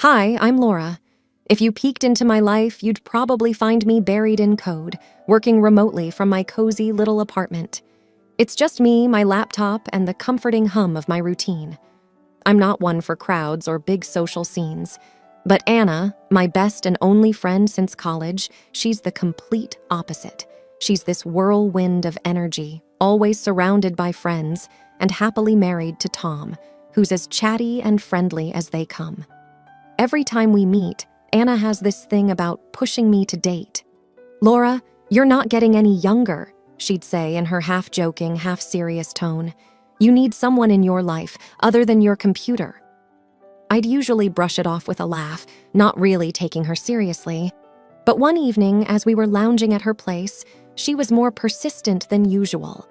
Hi, I'm Laura. If you peeked into my life, you'd probably find me buried in code, working remotely from my cozy little apartment. It's just me, my laptop, and the comforting hum of my routine. I'm not one for crowds or big social scenes. But Anna, my best and only friend since college, she's the complete opposite. She's this whirlwind of energy, always surrounded by friends, and happily married to Tom, who's as chatty and friendly as they come. Every time we meet, Anna has this thing about pushing me to date. "Laura, you're not getting any younger," she'd say in her half-joking, half-serious tone. "You need someone in your life other than your computer." I'd usually brush it off with a laugh, not really taking her seriously. But one evening, as we were lounging at her place, she was more persistent than usual.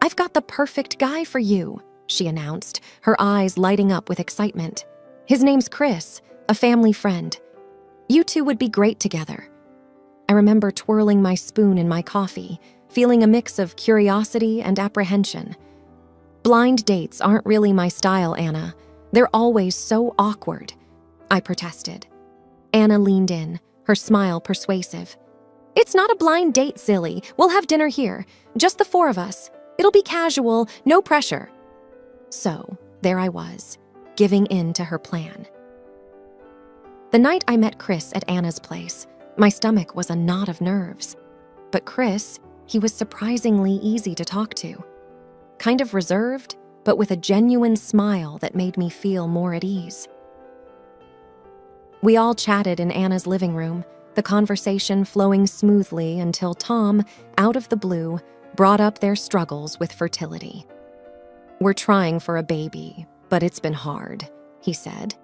"I've got the perfect guy for you," she announced, her eyes lighting up with excitement. "His name's Chris, a family friend. You two would be great together." I remember twirling my spoon in my coffee, feeling a mix of curiosity and apprehension. "Blind dates aren't really my style, Anna. They're always so awkward," I protested. Anna leaned in, her smile persuasive. "It's not a blind date, silly. We'll have dinner here, just the four of us. It'll be casual, no pressure." So, there I was, giving in to her plan. The night I met Chris at Anna's place, my stomach was a knot of nerves. But Chris, he was surprisingly easy to talk to. Kind of reserved, but with a genuine smile that made me feel more at ease. We all chatted in Anna's living room, the conversation flowing smoothly until Tom, out of the blue, brought up their struggles with fertility. "We're trying for a baby, but it's been hard," he said,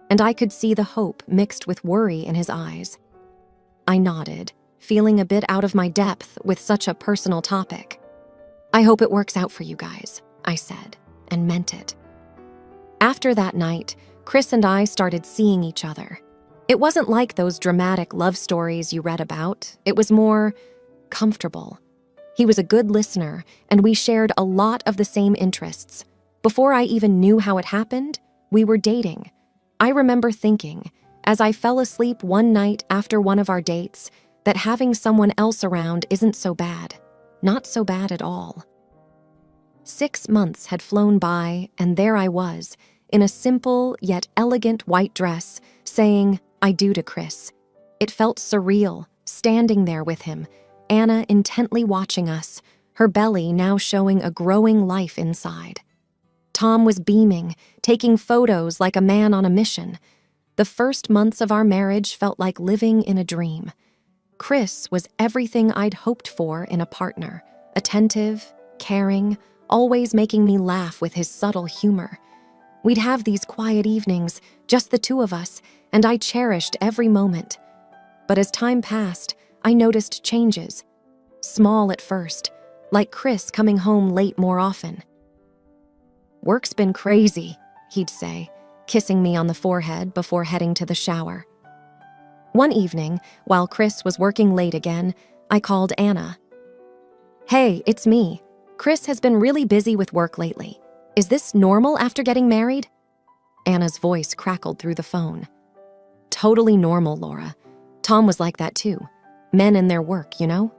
and I could see the hope mixed with worry in his eyes. I nodded, feeling a bit out of my depth with such a personal topic. "I hope it works out for you guys," I said, and meant it. After that night, Chris and I started seeing each other. It wasn't like those dramatic love stories you read about. It was more comfortable. He was a good listener, and we shared a lot of the same interests. Before I even knew how it happened, we were dating. I remember thinking, as I fell asleep one night after one of our dates, that having someone else around isn't so bad. Not so bad at all. 6 months had flown by, and there I was, in a simple yet elegant white dress, saying "I do" to Chris. It felt surreal, standing there with him, Anna intently watching us, her belly now showing a growing life inside. Tom was beaming, taking photos like a man on a mission. The first months of our marriage felt like living in a dream. Chris was everything I'd hoped for in a partner, attentive, caring, always making me laugh with his subtle humor. We'd have these quiet evenings, just the two of us, and I cherished every moment. But as time passed, I noticed changes. Small at first, like Chris coming home late more often. "Work's been crazy," he'd say, kissing me on the forehead before heading to the shower. One evening, while Chris was working late again, I called Anna. "Hey, it's me. Chris has been really busy with work lately. Is this normal after getting married?" Anna's voice crackled through the phone. "Totally normal, Laura. Tom was like that too. Men and their work, you know?"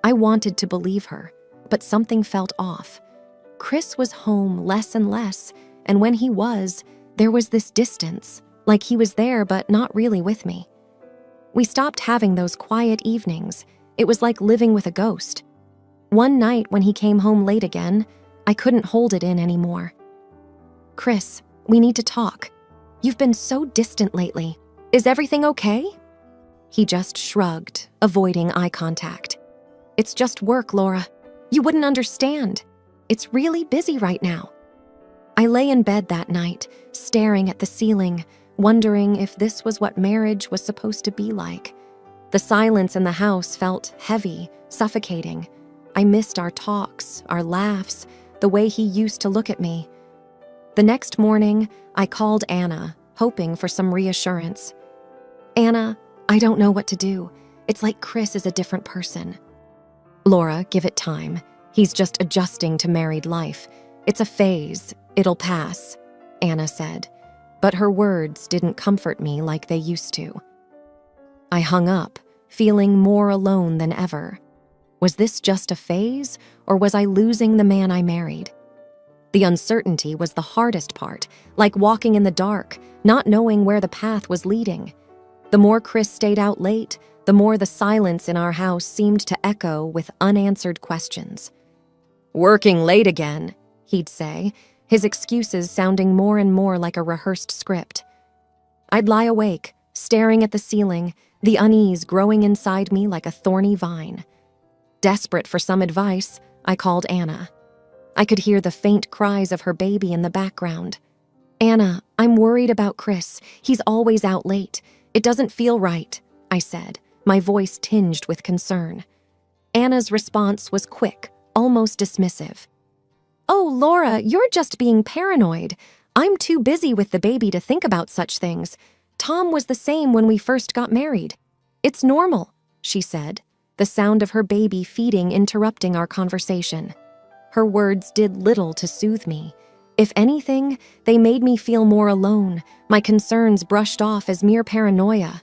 I wanted to believe her, but something felt off. Chris was home less and less, and when he was, there was this distance, like he was there but not really with me. We stopped having those quiet evenings. It was like living with a ghost. One night when he came home late again, I couldn't hold it in anymore. "Chris, we need to talk. You've been so distant lately. Is everything okay?" He just shrugged, avoiding eye contact. "It's just work, Laura. You wouldn't understand. It's really busy right now." I lay in bed that night, staring at the ceiling, wondering if this was what marriage was supposed to be like. The silence in the house felt heavy, suffocating. I missed our talks, our laughs, the way he used to look at me. The next morning, I called Anna, hoping for some reassurance. "Anna, I don't know what to do. It's like Chris is a different person." "Laura, give it time. He's just adjusting to married life. It's a phase. It'll pass," Anna said. but her words didn't comfort me like they used to. I hung up, feeling more alone than ever. Was this just a phase, or was I losing the man I married? The uncertainty was the hardest part, like walking in the dark, not knowing where the path was leading. The more Chris stayed out late, the more the silence in our house seemed to echo with unanswered questions. "Working late again," he'd say, his excuses sounding more and more like a rehearsed script. I'd lie awake, staring at the ceiling, the unease growing inside me like a thorny vine. Desperate for some advice, I called Anna. I could hear the faint cries of her baby in the background. "Anna, I'm worried about Chris. He's always out late. It doesn't feel right," I said, my voice tinged with concern. Anna's response was quick, almost dismissive. "Oh, Laura, you're just being paranoid. I'm too busy with the baby to think about such things. Tom was the same when we first got married. It's normal," she said, the sound of her baby feeding interrupting our conversation. Her words did little to soothe me. If anything, they made me feel more alone, my concerns brushed off as mere paranoia.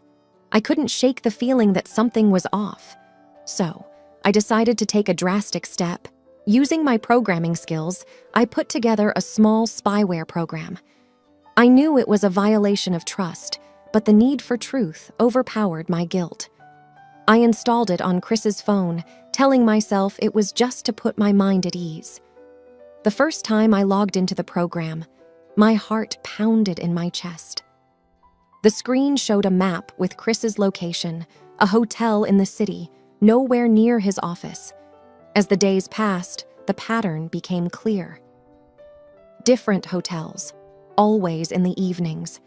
I couldn't shake the feeling that something was off. So, I decided to take a drastic step. Using my programming skills, I put together a small spyware program. I knew it was a violation of trust, but the need for truth overpowered my guilt. I installed it on Chris's phone, telling myself it was just to put my mind at ease. The first time I logged into the program, my heart pounded in my chest. The screen showed a map with Chris's location, a hotel in the city, nowhere near his office. As the days passed, the pattern became clear. Different hotels, always in the evenings.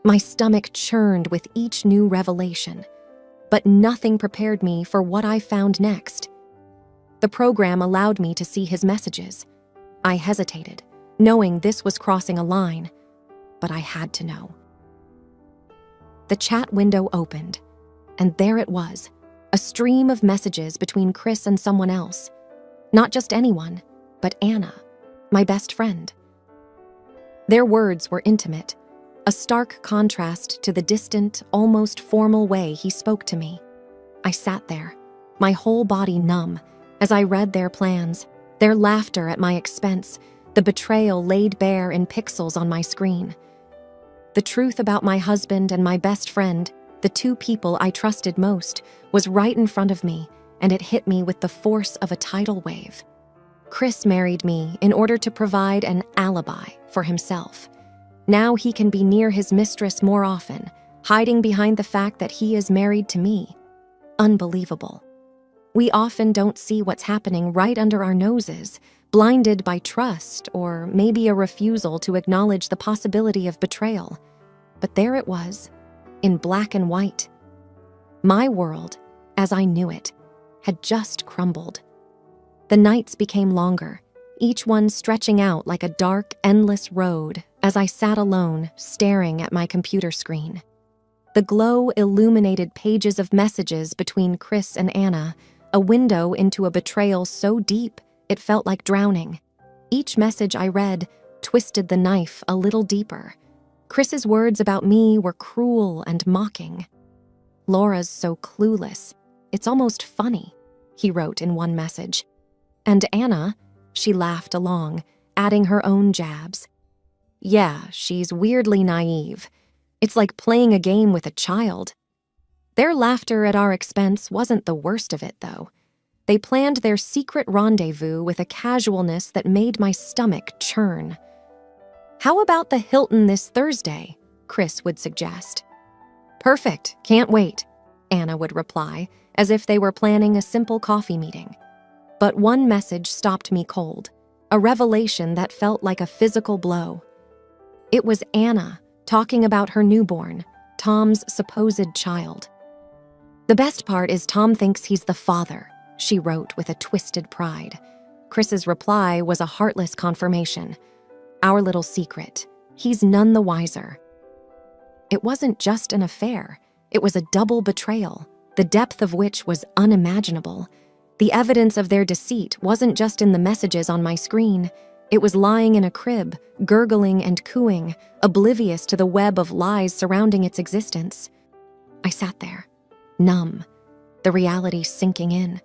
My stomach churned with each new revelation, but nothing prepared me for what I found next. The program allowed me to see his messages. I hesitated, knowing this was crossing a line, but I had to know. The chat window opened, and there it was, a stream of messages between Chris and someone else. Not just anyone, but Anna, my best friend. Their words were intimate, a stark contrast to the distant, almost formal way he spoke to me. I sat there, my whole body numb, as I read their plans, their laughter at my expense, the betrayal laid bare in pixels on my screen. The truth about my husband and my best friend, the two people I trusted most, was right in front of me, and it hit me with the force of a tidal wave. Chris married me in order to provide an alibi for himself. Now he can be near his mistress more often, hiding behind the fact that he is married to me. Unbelievable. We often don't see what's happening right under our noses, blinded by trust or maybe a refusal to acknowledge the possibility of betrayal. But there it was, in black and white. My world, as I knew it, had just crumbled. The nights became longer, each one stretching out like a dark, endless road as I sat alone, staring at my computer screen. The glow illuminated pages of messages between Chris and Anna, a window into a betrayal so deep it felt like drowning. Each message I read twisted the knife a little deeper. Chris's words about me were cruel and mocking. "Laura's so clueless. It's almost funny," he wrote in one message. And Anna, she laughed along, adding her own jabs. "Yeah, she's weirdly naive. It's like playing a game with a child." Their laughter at our expense wasn't the worst of it, though. They planned their secret rendezvous with a casualness that made my stomach churn. "How about the Hilton this Thursday?" Chris would suggest. "Perfect, can't wait," Anna would reply, as if they were planning a simple coffee meeting. But one message stopped me cold, a revelation that felt like a physical blow. It was Anna talking about her newborn, Tom's supposed child. "The best part is Tom thinks he's the father," she wrote with a twisted pride. Chris's reply was a heartless confirmation. "Our little secret. He's none the wiser." It wasn't just an affair. It was a double betrayal, the depth of which was unimaginable. The evidence of their deceit wasn't just in the messages on my screen. It was lying in a crib, gurgling and cooing, oblivious to the web of lies surrounding its existence. I sat there, numb, the reality sinking in.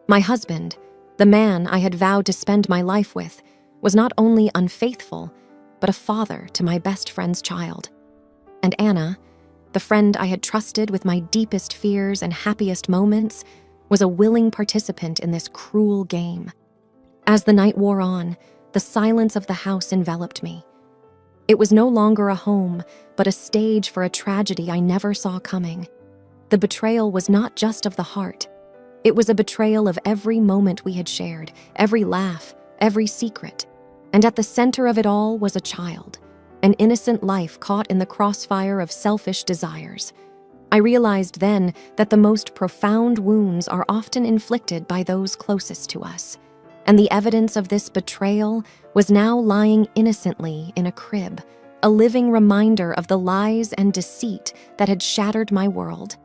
My husband, the man I had vowed to spend my life with, was not only unfaithful, but a father to my best friend's child. And Anna, the friend I had trusted with my deepest fears and happiest moments, was a willing participant in this cruel game. As the night wore on, the silence of the house enveloped me. It was no longer a home, but a stage for a tragedy I never saw coming. The betrayal was not just of the heart. It was a betrayal of every moment we had shared, every laugh, every secret. And at the center of it all was a child, an innocent life caught in the crossfire of selfish desires. I realized then that the most profound wounds are often inflicted by those closest to us. And the evidence of this betrayal was now lying innocently in a crib, a living reminder of the lies and deceit that had shattered my world.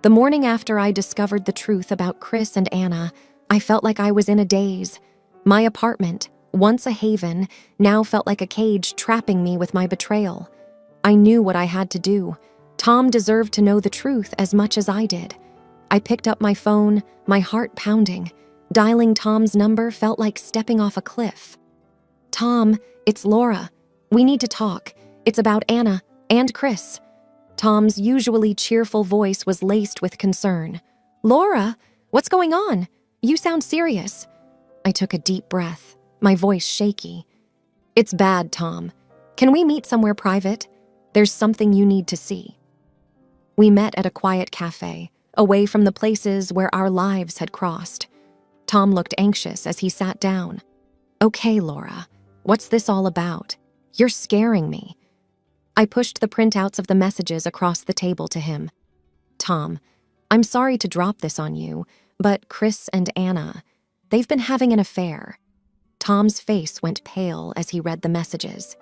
The morning after I discovered the truth about Chris and Anna, I felt like I was in a daze. My apartment, once a haven, now felt like a cage trapping me with my betrayal. I knew what I had to do. Tom deserved to know the truth as much as I did. I picked up my phone, my heart pounding. Dialing Tom's number felt like stepping off a cliff. "Tom, it's Laura. We need to talk. It's about Anna and Chris." Tom's usually cheerful voice was laced with concern. "Laura, what's going on? You sound serious." I took a deep breath, my voice shaky. "It's bad, Tom. Can we meet somewhere private? There's something you need to see." We met at a quiet cafe, away from the places where our lives had crossed. Tom looked anxious as he sat down. "Okay, Laura, what's this all about? You're scaring me." I pushed the printouts of the messages across the table to him. "Tom, I'm sorry to drop this on you, but Chris and Anna, they've been having an affair." Tom's face went pale as he read the messages.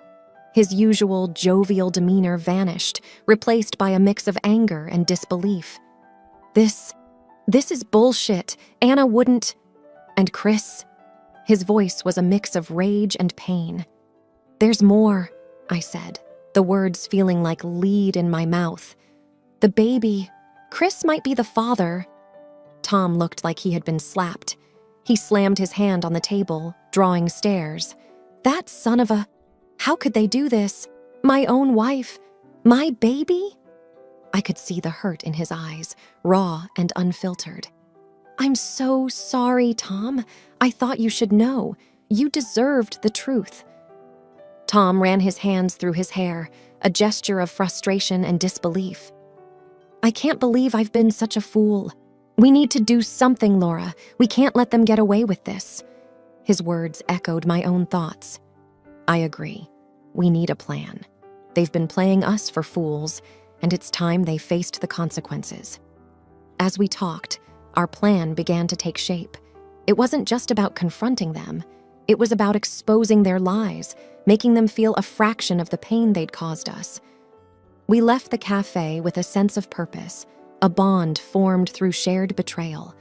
His usual jovial demeanor vanished, replaced by a mix of anger and disbelief. This is bullshit. Anna wouldn't. And Chris?" His voice was a mix of rage and pain. "There's more," I said, the words feeling like lead in my mouth. "The baby. Chris might be the father." Tom looked like he had been slapped. He slammed his hand on the table, drawing stares. "That son of a... How could they do this? My own wife? My baby?" I could see the hurt in his eyes, raw and unfiltered. "I'm so sorry, Tom. I thought you should know. You deserved the truth." Tom ran his hands through his hair, a gesture of frustration and disbelief. "I can't believe I've been such a fool. We need to do something, Laura. We can't let them get away with this." His words echoed my own thoughts. "I agree. We need a plan. They've been playing us for fools, and it's time they faced the consequences." As we talked, our plan began to take shape. It wasn't just about confronting them. It was about exposing their lies, making them feel a fraction of the pain they'd caused us. We left the cafe with a sense of purpose, a bond formed through shared betrayal.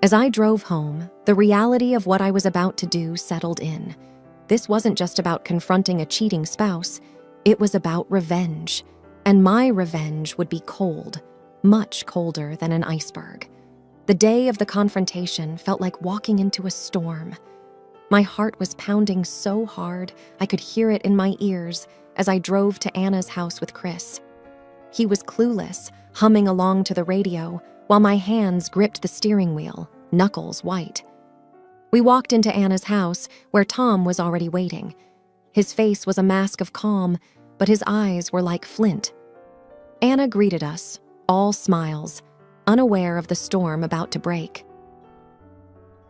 As I drove home, the reality of what I was about to do settled in. This wasn't just about confronting a cheating spouse. It was about revenge. And my revenge would be cold, much colder than an iceberg. The day of the confrontation felt like walking into a storm. My heart was pounding so hard I could hear it in my ears as I drove to Anna's house with Chris. He was clueless, humming along to the radio, while my hands gripped the steering wheel, knuckles white. We walked into Anna's house, where Tom was already waiting. His face was a mask of calm, but his eyes were like flint. Anna greeted us, all smiles, unaware of the storm about to break.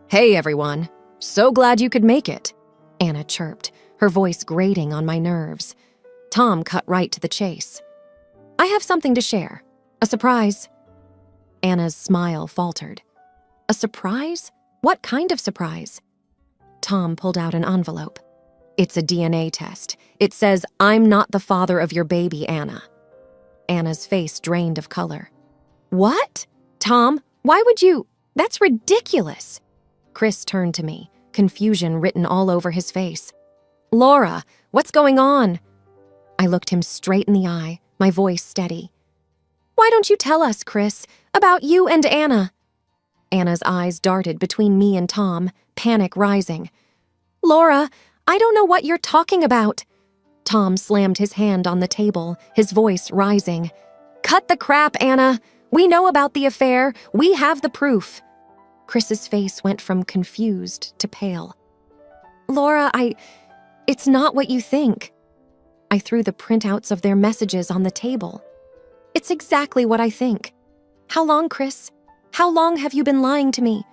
"Hey, everyone. So glad you could make it," Anna chirped, her voice grating on my nerves. Tom cut right to the chase. "I have something to share. A surprise." Anna's smile faltered. "A surprise? What kind of surprise?" Tom pulled out an envelope. "It's a DNA test. It says, 'I'm not the father of your baby, Anna.'" Anna's face drained of color. "What? Tom, why would you? That's ridiculous." Chris turned to me, confusion written all over his face. Laura, what's going on? I looked him straight in the eye, my voice steady. Why don't you tell us, Chris, about you and Anna? Anna's eyes darted between me and Tom, panic rising. Laura, I don't know what you're talking about. Tom slammed his hand on the table, his voice rising. Cut the crap, Anna. We know about the affair. We have the proof. Chris's face went from confused to pale. Laura, it's not what you think. I threw the printouts of their messages on the table. It's exactly what I think. How long, Chris? How long have you been lying to me?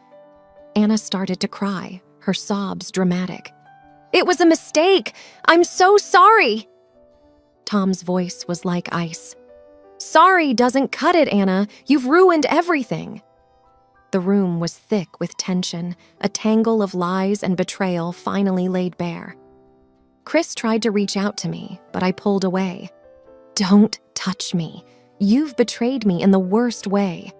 Anna started to cry, her sobs dramatic. It was a mistake. I'm so sorry. Tom's voice was like ice. Sorry doesn't cut it, Anna. You've ruined everything. The room was thick with tension, a tangle of lies and betrayal finally laid bare. Chris tried to reach out to me, but I pulled away. Don't touch me. You've betrayed me in the worst way.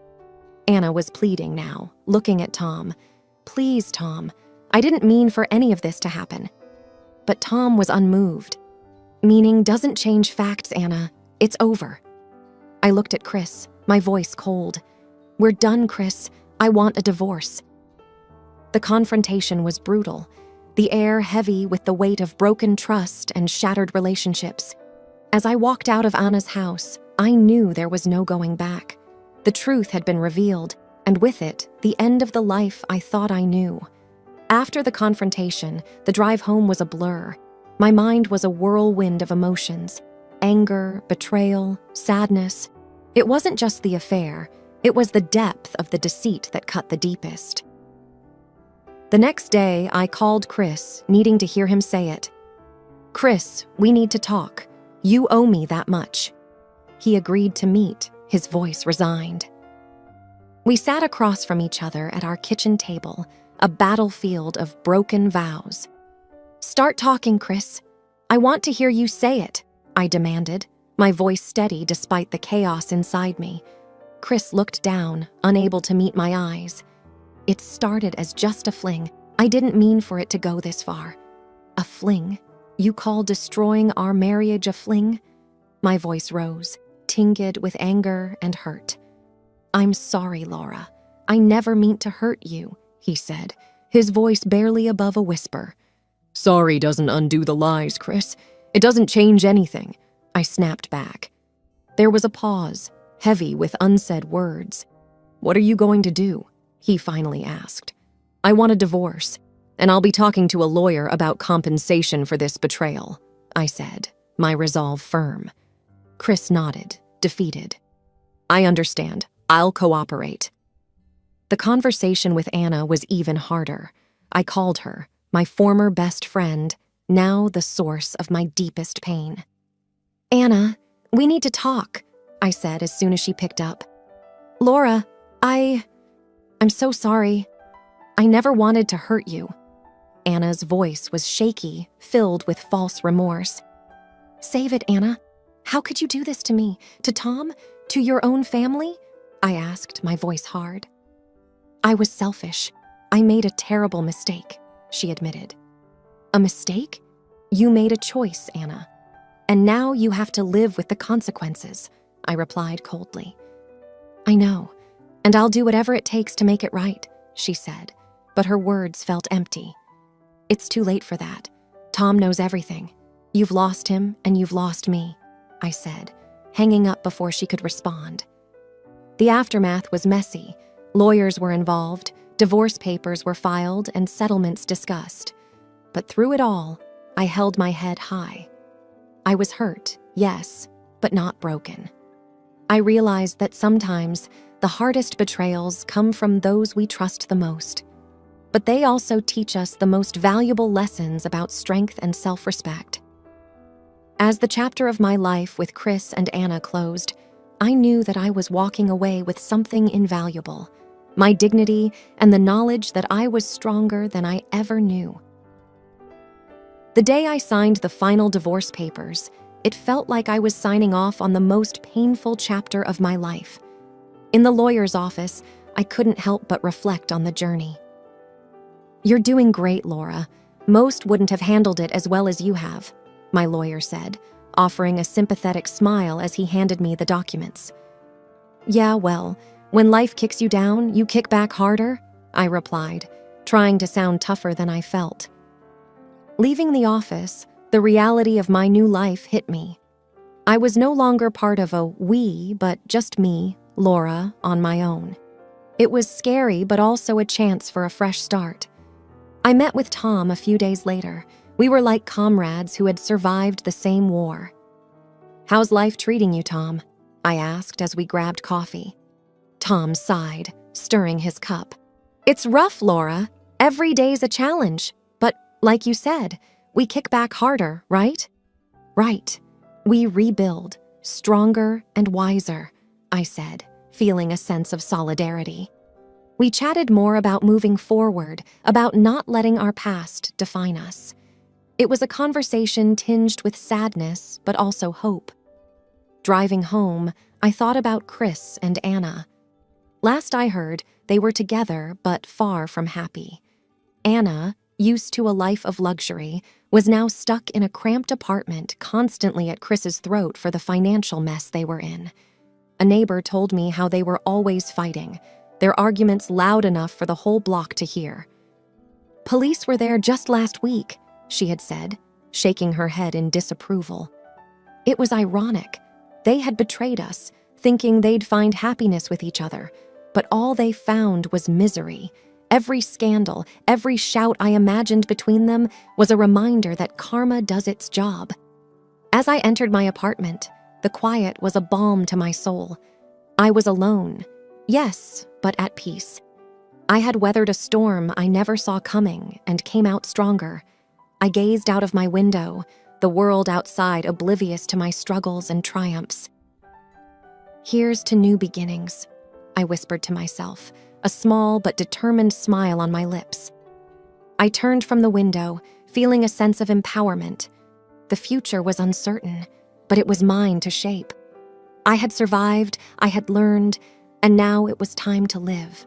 Anna was pleading now, looking at Tom. Please, Tom. I didn't mean for any of this to happen. But Tom was unmoved. Meaning doesn't change facts, Anna. It's over. I looked at Chris, my voice cold. We're done, Chris. I want a divorce. The confrontation was brutal, the air heavy with the weight of broken trust and shattered relationships. As I walked out of Anna's house, I knew there was no going back. The truth had been revealed, and with it, the end of the life I thought I knew. After the confrontation, the drive home was a blur. My mind was a whirlwind of emotions. Anger, betrayal, sadness. It wasn't just the affair. It was the depth of the deceit that cut the deepest. The next day, I called Chris, needing to hear him say it. Chris, we need to talk. You owe me that much. He agreed to meet, his voice resigned. We sat across from each other at our kitchen table, a battlefield of broken vows. Start talking, Chris. I want to hear you say it, I demanded, my voice steady despite the chaos inside me. Chris looked down, unable to meet my eyes. It started as just a fling. I didn't mean for it to go this far. A fling? You call destroying our marriage a fling? My voice rose, tinged with anger and hurt. I'm sorry, Laura. I never meant to hurt you, he said, his voice barely above a whisper. Sorry doesn't undo the lies, Chris. It doesn't change anything, I snapped back. There was a pause, heavy with unsaid words. What are you going to do? He finally asked. I want a divorce, and I'll be talking to a lawyer about compensation for this betrayal, I said, my resolve firm. Chris nodded, defeated. I understand. I'll cooperate. The conversation with Anna was even harder. I called her, my former best friend, now the source of my deepest pain. Anna, we need to talk, I said as soon as she picked up. Laura, I'm so sorry. I never wanted to hurt you. Anna's voice was shaky, filled with false remorse. Save it, Anna. How could you do this to me? To Tom? To your own family? I asked, my voice hard. I was selfish. I made a terrible mistake, she admitted. A mistake? You made a choice, Anna. And now you have to live with the consequences, I replied coldly. I know, and I'll do whatever it takes to make it right, she said, but her words felt empty. It's too late for that. Tom knows everything. You've lost him, and you've lost me, I said, hanging up before she could respond. The aftermath was messy. Lawyers were involved, divorce papers were filed, and settlements discussed. But through it all, I held my head high. I was hurt, yes, but not broken. I realized that sometimes the hardest betrayals come from those we trust the most. But they also teach us the most valuable lessons about strength and self-respect. As the chapter of my life with Chris and Anna closed, I knew that I was walking away with something invaluable, my dignity and the knowledge that I was stronger than I ever knew. The day I signed the final divorce papers, it felt like I was signing off on the most painful chapter of my life. In the lawyer's office, I couldn't help but reflect on the journey. You're doing great, Laura. Most wouldn't have handled it as well as you have, my lawyer said, offering a sympathetic smile as he handed me the documents. Yeah, well, when life kicks you down, you kick back harder, I replied, trying to sound tougher than I felt. Leaving the office, the reality of my new life hit me. I was no longer part of a we, but just me, Laura, on my own. It was scary, but also a chance for a fresh start. I met with Tom a few days later. We were like comrades who had survived the same war. How's life treating you, Tom? I asked as we grabbed coffee. Tom sighed, stirring his cup. It's rough, Laura. Every day's a challenge. But like you said, we kick back harder, right? Right. We rebuild, stronger and wiser, I said, feeling a sense of solidarity. We chatted more about moving forward, about not letting our past define us. It was a conversation tinged with sadness, but also hope. Driving home, I thought about Chris and Anna. Last I heard, they were together, but far from happy. Anna, used to a life of luxury, was now stuck in a cramped apartment, constantly at Chris's throat for the financial mess they were in. A neighbor told me how they were always fighting, their arguments loud enough for the whole block to hear. Police were there just last week, she had said, shaking her head in disapproval. It was ironic. They had betrayed us, thinking they'd find happiness with each other, but all they found was misery. Every scandal, every shout I imagined between them was a reminder that karma does its job. As I entered my apartment, the quiet was a balm to my soul. I was alone, yes, but at peace. I had weathered a storm I never saw coming and came out stronger. I gazed out of my window, the world outside oblivious to my struggles and triumphs. Here's to new beginnings, I whispered to myself, a small but determined smile on my lips. I turned from the window, feeling a sense of empowerment. The future was uncertain, but it was mine to shape. I had survived, I had learned, and now it was time to live.